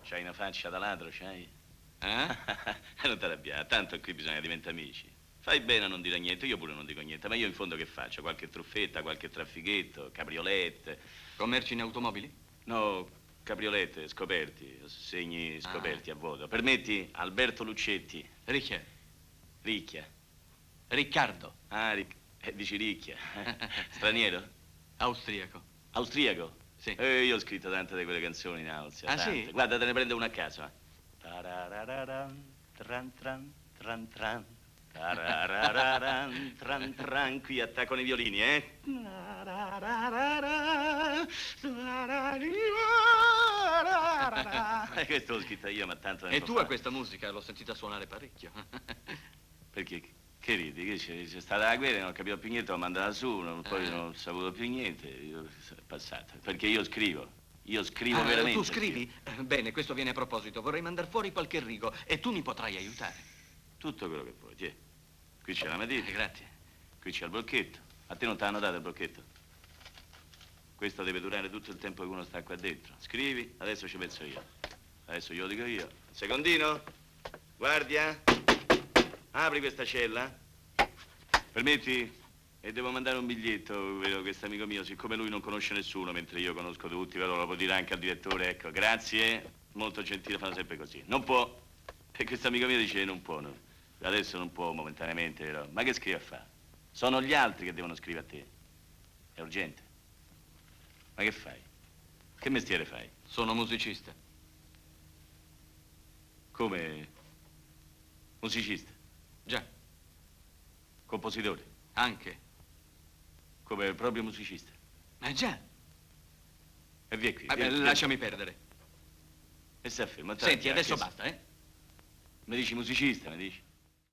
C'hai una faccia da ladro, c'hai? Eh? Non ti arrabbiare, tanto qui bisogna diventare amici. Fai bene a non dire niente, io pure non dico niente, ma io in fondo che faccio? Qualche truffetta, qualche traffichetto, cabriolette. Commerci in automobili? No, cabriolette, scoperti, segni scoperti a vuoto. Permetti, Alberto Luccetti. Ricchia. Ricchia. Riccardo. Ah, dici ricchia. Straniero? Austriaco. Austriaco? Sì. Io ho scritto tante di quelle canzoni in Austria. Ah, tante. sì? Guarda, te ne prendo una a caso. Tararararam, tran tran, tran tran. Tararararam, tran tran. Qui attaccano i violini, eh? Questo l'ho scritto io, ma tanto E tempo tu a fa. questa musica l'ho sentita suonare parecchio. Perché? Che ridi? Che c'è stata la guerra, non ho capito più niente, l'ho mandata su, poi non ho saputo più niente, io è passato. Perché io scrivo veramente. Tu scrivi? Bene, questo viene a proposito. Vorrei mandar fuori qualche rigo e tu mi potrai aiutare. Tutto quello che vuoi, tiè. Qui c'è la matita. Grazie. Qui c'è il blocchetto. A te non ti hanno dato il blocchetto? Questo deve durare tutto il tempo che uno sta qua dentro. Scrivi, adesso ci penso io. Adesso glielo dico io. Secondino, guardia, apri questa cella. Permetti? E devo mandare un biglietto, vedo questo amico mio, siccome lui non conosce nessuno, mentre io conosco tutti, però lo può dire anche al direttore, ecco, grazie, molto gentile, fanno sempre così. Non può. E questo amico mio dice non può, no. Adesso non può momentaneamente, però. Ma che scrive a fare? Sono gli altri che devono scrivere a te. È urgente. Ma che fai? Che mestiere fai? Sono musicista. Come musicista? Già, Compositore? anche. Come proprio musicista? Già. E via qui. Vabbè, vieni, lasciami perdere. E sta fermo. Senti, adesso basta, eh? Mi dici musicista, mi dici?